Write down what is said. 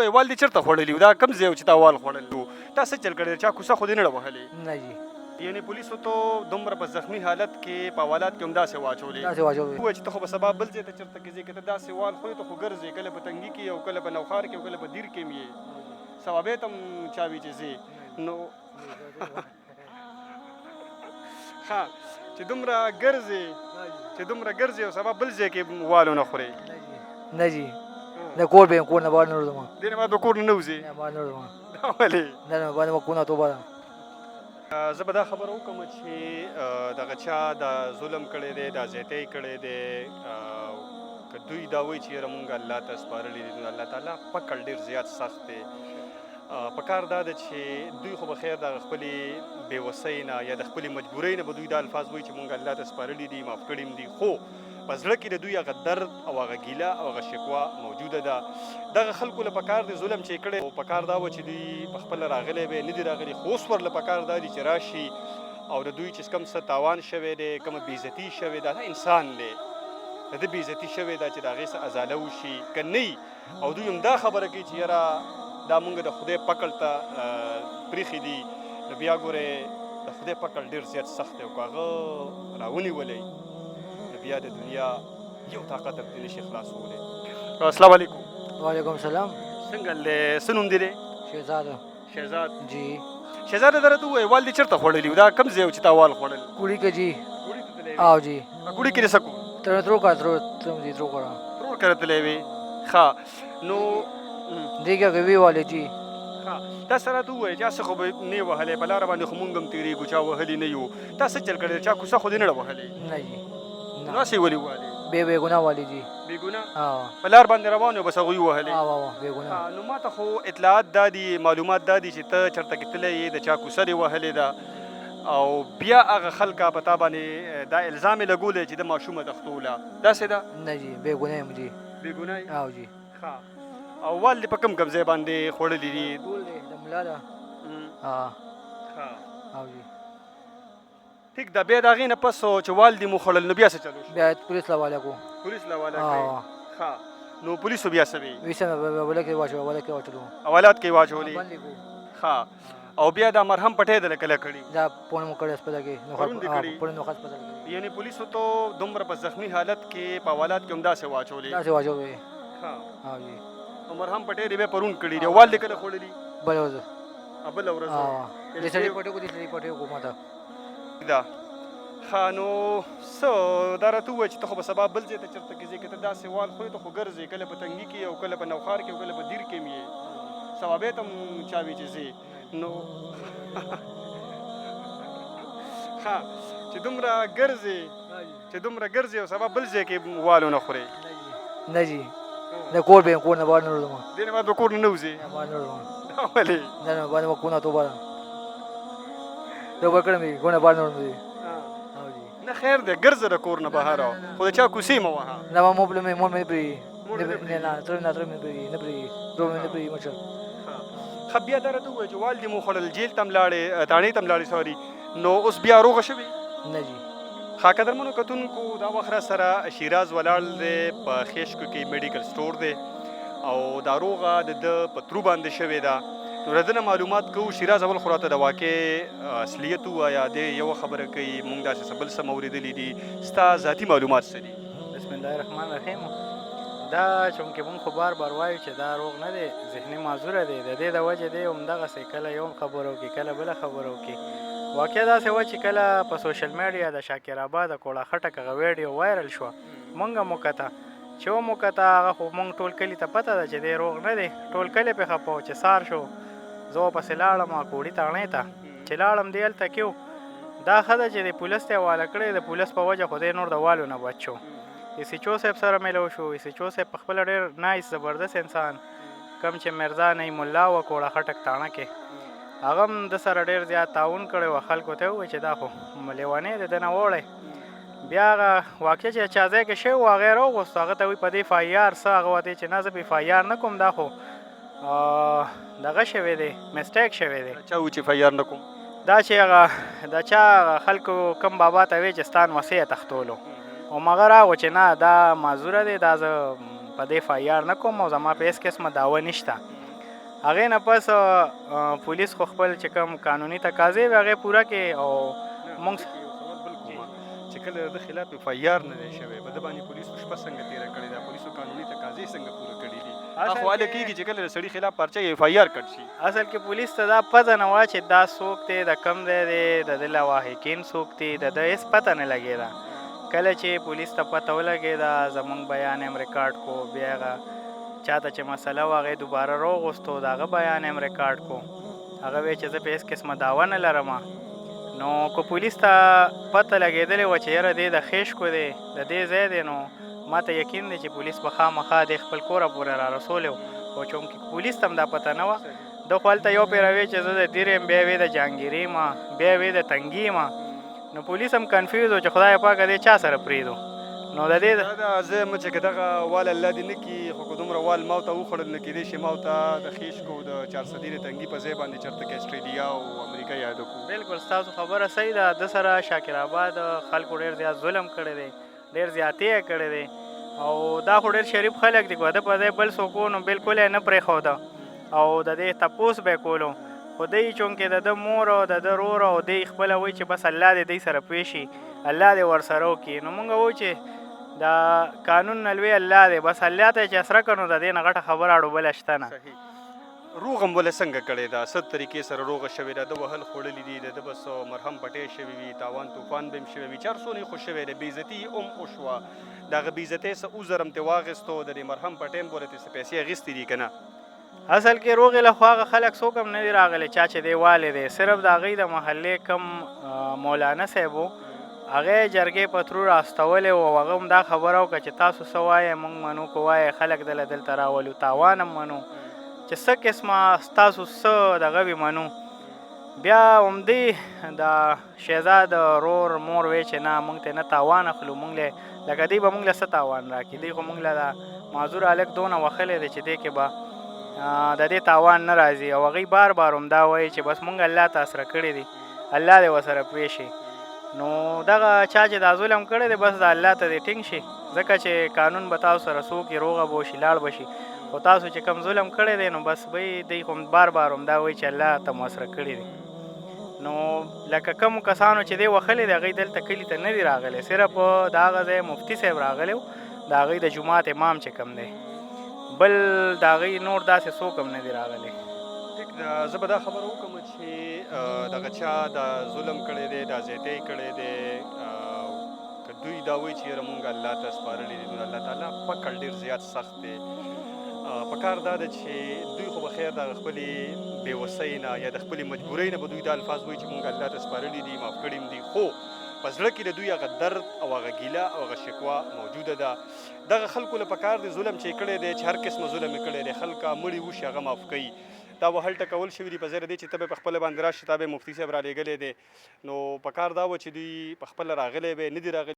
ووایې وال دې چېرته خوړلي وو دا کوم ځای و چې تا وال خوړلی وو تا څه چل کړی چا کوڅه خو دې نه ده وهلې نه جی یعنې پولیسو تو دومره په زخمي حالت کې په حوالات کې هم داسې واچولې داسې واچولې ووایه چې ته خو به سبا بل ځای ته چېرته کې ځې که ته داسې وال خورې ته خو ګرځې کله په تنګي کې او کله په نوخار کې او کله په دیر کې هم یې ثوابې ته هم چا وي چې ځې نو ښه چې دومره ګرځې او سبا بل ځای کې وال ونه خورې نه جی نه کور به کور نه بهر نه وځم دې نه بعد به کور نه وځې نه بهر نه وځم دا ولې نه نه باندې کونه توبه ده زه به دا خبره وکړم چې دغه چا دا ظلم کړی دی دا زیاتی کړی دی که دوی دا وایي چې یاره مونږ الله ته سپارلي دي نو الله تعالی پکړ ډېر زیات سخت دی پکار دا ده چې دوی خو به خیر د خپلې بېوسۍ نه یا د خپلې مجبورۍ نه به دوی دا الفاظ وایي چې مونږ الله ته سپارلي دي معاف کړي دي خو په زړه کې د دوی هغه درد او هغه ګیله او هغه شکوه موجوده ده دغه خلکو له پکار دی ظلم چې یې کړی او پکار دا وه چې دوی پخپله راغلی به نه دي راغلي خو اوس ورله پکار دا دي چې راشي او د دوی چې کوم څه تاوان شوی دی کومه بېعزتي شوې ده دا انسان دی د ده بېعزتي شوې ده چې د هغې څه ازاله وشي که نه او دوی هم دا خبره کوي چې یاره دا مونږ د خدای پکړ ته پریښي دي نو بیا ګورئ د خدای پکړ ډېر زیات سخت دی او که هغه راونیولی نو بیا د دنیا یو طاقت هم دې نشي خلاصولی السلام علیکم وعلیکم السلام څنګه دی څه نوم دی دی شهزاد جی شهزاده دا راته ووایه وال دې چېرته خوړلي وو دا کوم ځای و چې تا وال خوړل कुड़ी के जी کوړي ته تللی आओ जी کوړي کې دې څه کوو त्रो का त्रो तुम जी त्रो करा ترور کره تللی وې ښه نو देखिए गवी वाले जी ښه تا سره راته ووایه چې هسې خو به نه یې وهلی په لاره باندې خو مونږ هم تېرېږو چا وهلي نه یو تا څه چل کړی چا کوڅه خو دې نه ده وهلې नहीं जी نو هسې ولې ووهلې बेगुना वाली जी بېګناه हाँ په لار باندې روان یو بس هغوی ووهلې हाँ बेगुना نو ما ته خو اطلاعات دا دي معلومات دا دي چې ته چېرته کې تللی یې د چا کوڅه دې وهلې ده او بیا هغه خلکه په تا باندې دا الزام یې لګولی چې د ماشومه تښتوله داسې ده नहीं जी बेगुना है मुझे بېګناه یې आओ जी ښه او وال دې په کوم ځای باندې خوړلي دي बोल दे दमला दा हाँ ښه आओ जी ټیک ده بیا د هغې نه پس چې وال دې مو خوړل نو بیا څه چلو شو بیات पुलिस ला वाले को پولیس له حواله हाँ کړئ ښه نو پولیسو بیا څه وي वैसे में वाले के वाचो حوالات کې واچولې बंदी को ښه او بیا دا مرهم پټۍ دله کله کړي जा पोन मुकड़े अस्पताल के پرون دې کړي؟ पोन नोखा अस्पताल के یعنې پولیسو تو دومره په زخمي حالت کې په حوالات کې هم داسې واچولې जा से वाचो वे ښه हाँ जी او مرهم پټۍ دې بیا پرون کړي دي وال دې کله خوړلي बलोज بله ورځ हाँ जैसे रिपोर्ट को दिस रिपोर्ट को माता ده ښه نو څه دا راته ووایه چې ته خو به سبا بل ځای ته چېرته کې ځې که ته داسې وال خورې ته خو ګرځې کله په تنګي کې او کله په نوخار کې او کله په دیر کې هم یې ثوابې ته هم چا وي چې ځې نو ښه چې دومره ګرځې او سبا بل ځای کې وال ونه خورې नहीं जी न कोर पे कोर न बाहर न वځم دې نه بعد به کور نه وځې نه بهر نه وځم دا ولې نه نه باندې کونه توبه ده توبه کړم دي کونه بهر نه وځم आओ जी نه خیر دی ګرځه د کور نه بهر خو د چا کوڅې مه وهه na mobile me mol me pri ne na tro me pri ne pri ro me pri mucho ښه بیا دا راته ووایه چې وال دې مو خوړل جیل ته هم لاړې تاڼې ته هم لاړې سوري نو اوس بیا روغه شوې نه جی ښه قدرمنو کتونکو دا وخت را سره شیراز ولاړ دی په خیشکو کې میډیکل سټور دی او دا روغه د ده په ترو باندې شوې ده نو د ده نه معلومات کوو شیراز اول خو راته د واقع اصلیت ووایه دی یوه خبره کوي مونږ داسې څه بل څه مو اورېدلي دي ستا ذاتي معلومات څه دي بسم الله الرحمن الرحیم دا چونکې مونږ خو بار وایو چې دا روغ نه دی ذهني معذوره دی د دې د وجې دی همدغسې کله یو خبره وکړي کله بله خبره وکړي واقع داسې وه چې کله په سوشل میډیا د شاکر آباد د کوړه خټک هغه ویډیو وایرل شوه مونږ هم وکته چې وموکته هغه خو مونږ ټول کلي ته پته ده چې دی روغ نه دی ټول کلی پې خفه و چې سار شو زه ورپسې لاړم کوړي تاڼې ته چې لاړم دی هلته کې دا ښه ده چې د پولیس ته یې حواله کړی د پولیس په وجه خو دی نور د والو نه بچ شو ایسیچو صاحب سره میلو شو ایسیچو صاحب پخپله ډېر نایس زبردست انسان کم چې مرزا نعیم الله و کوړه خټک تاڼه کې هغه هم د سره ډېر زیات تعاون کړی و خلکو ته ووایي چې دا خو لیونی دی ده نه وړی بیا هغه واقع چې چا ځای کې شوی و هغه یې راوغوستو هغه ته وایي په دې اف آی آر څه هغه ورته چې نه زه په اف آی آر نه کوم دا خو دغه شوی دی مسټیک شوی دی چا وایي چې اف آی آر نه کوم دا چې هغه د چا خلکو کم بابا ته وایي چې ستا نمسۍ یې تښتولو او هغه راغو چې نه دا معذوره دی دا زه په دې اف آی آر نه کوم او زما په هېڅ قسمه دعوه نشته هغې نه پس پولیس خو خپل چې کوم قانوني تقاضې وې هغې پوره کړې او موږ چې کله د خلاف اف آی آر نه دی شوی په د باندې پولیسو شپه څنګه تېره کړې ده پولیسو قانوني تقاضې څنګه پوره کړي دي هغه واده کېږي چې کله د سړي خلاف پرچه اف آی آر کټ شي اصل کې پولیس ته دا پته نه وه چې دا څوک دی د کم ځای دی د ده لواحقین څوک دي د ده هېڅ پته نه لګېده کله چې پولیس ته پته ولګېده زموږ بیان هم ریکارډ کو بیا هغه چاته چې مسله وه هغې دوباره راوغوستو د هغه بیان هم ریکارډ کو هغه وی چې زه په هېڅ قسمه دعوه نه لرم نو که پولیس ته پته لګېدلې وه چې یاره دی د خیشکو دی د دې ځای دی نو ما ته یقین دی چې پولیس به خامخا دی خپل کوره پورې را رسولی و خو چونکې پولیس ته هم دا پته نه وه ده خو هلته یو پیروي چې زه د دیر یم بیا وی د جهانګیري یم بیا وی د تنګي یم نو پولیس هم کنفیوز و چې خدای پاکه دی چا سره پرېږدو نو د دې دا زه یم چې که دغه وال الله دې نه کړي خو که دومره وال ما ته وخوړل نه کېدی شي ما ته د خیشکو د 400 د تنګي په ځای باندې چېرته کې اسټرالیا او امریکا یاده کړو بلکل ستاسو خبره صحیح ده ده سره شاکر آباد خلکو ډېر زیات ظلم کړی دی ډېر زیاتې یې کړی دی او دا خو ډېر شریف خلک دي که ده په ځای بل څوک و نو بلکل یې نه پرېښوده او د دې تپوس به یې کولو خو دی چونکې د ده مور او د ده رور او دی خپله وایي چې بس الله دې دی سره پوه شي الله دې ورسره وکړي نو موږ وایو چې دا قانون نه لوی الله دی بس الله ته چې اسره کړو د دې نه غټه خبره اړو بله شته نه روغ هم ولې څنګه کړې ده ست طریقې سره روغه شوې ده د وهل خوړلي دي د ده بس مرهم پټۍ شوي وي تاوان توفان به هم شوی وي چار څو نه خو شوی دی بېعزتي هم وشوه د هغه بېعزتۍ څه عذر هم ترې واخیستو د دې مرهم پټۍ هم بوله ترې څه پیسې اخیستې دي که نه اصل کې روغې له خوا هغه خلک څوک هم نه دي راغلی چا چې دی والی دی صرف د هغوی د محلې کم مولانا صاحب و هغې جرګې په ترور استولی و او هغه هم دا خبره وکړه چې تاسو څه وایئ موږ منو که وایئ خلک دله دلته راولو تاوان هم منو چې څه قسمه ستاسو څه دغه وي منو بیا همدې د شهزاد رور مور وی چې نه موږ ته نه تاوان اخلو موږ لکه دی به موږ له څه تاوان راکړي دی خو موږ له دا معذور هلک دونه وښلی دی چې دی کې به د دې تاوان نه راځي او هغوی بار بار هم دا وایي چې بس موږ الله ته اسره کړي دي الله دې ورسره پوه شي نو دغه چا چې دا ظلم کړی دی بس د الله ته دې ټینګ شي ځکه چې قانون به تاسو سره څوک یې روغه به وشي لاړ به شي خو تاسو چې کوم ظلم کړی دی نو بس به دی خو بار بار هم دا وایي چې الله ته مو اسره کړي دي نو لکه کومو کسانو چې دی وښلی دی هغوی دلته کلي ته نه دي راغلی صرف د هغه ځای مفتي صاحب راغلی و د هغوی د جومات امام چې کوم دی بل د هغوی نور داسې څوک هم نه دي راغلی زه به دا خبره وکړم چې دغه چا دا ظلم کړی دی دا زیاتی کړی دی که دوی دا وایي چې یاره مونږ الله ته سپارلي دي نو الله تعالی پکړ ډېر زیات سخت دی پکار دا ده چې دوی خو به خیر د خپلې بېوسۍ نه یا د خپلې مجبورۍ نه به دوی دا الفاظ وایي چې مونږ الله ته سپارلي دي معاف کړي هم دي خو په زړه کې د دوی هغه درد او هغه ګیله او هغه شکوه موجوده ده دغه خلکو له پکار دی ظلم چې یې کړی دی چې هر قسمه ظلم یې کړی دی خلکه مړي وشي هغه معاف کوي دا وهل ټکول شوي دي په ځای د دې چې ته به په خپله باندې راشي تا به مفتي صاحب رالیږلی دی نو پکار دا و چې دوی په خپله راغلی به نه دي راغلي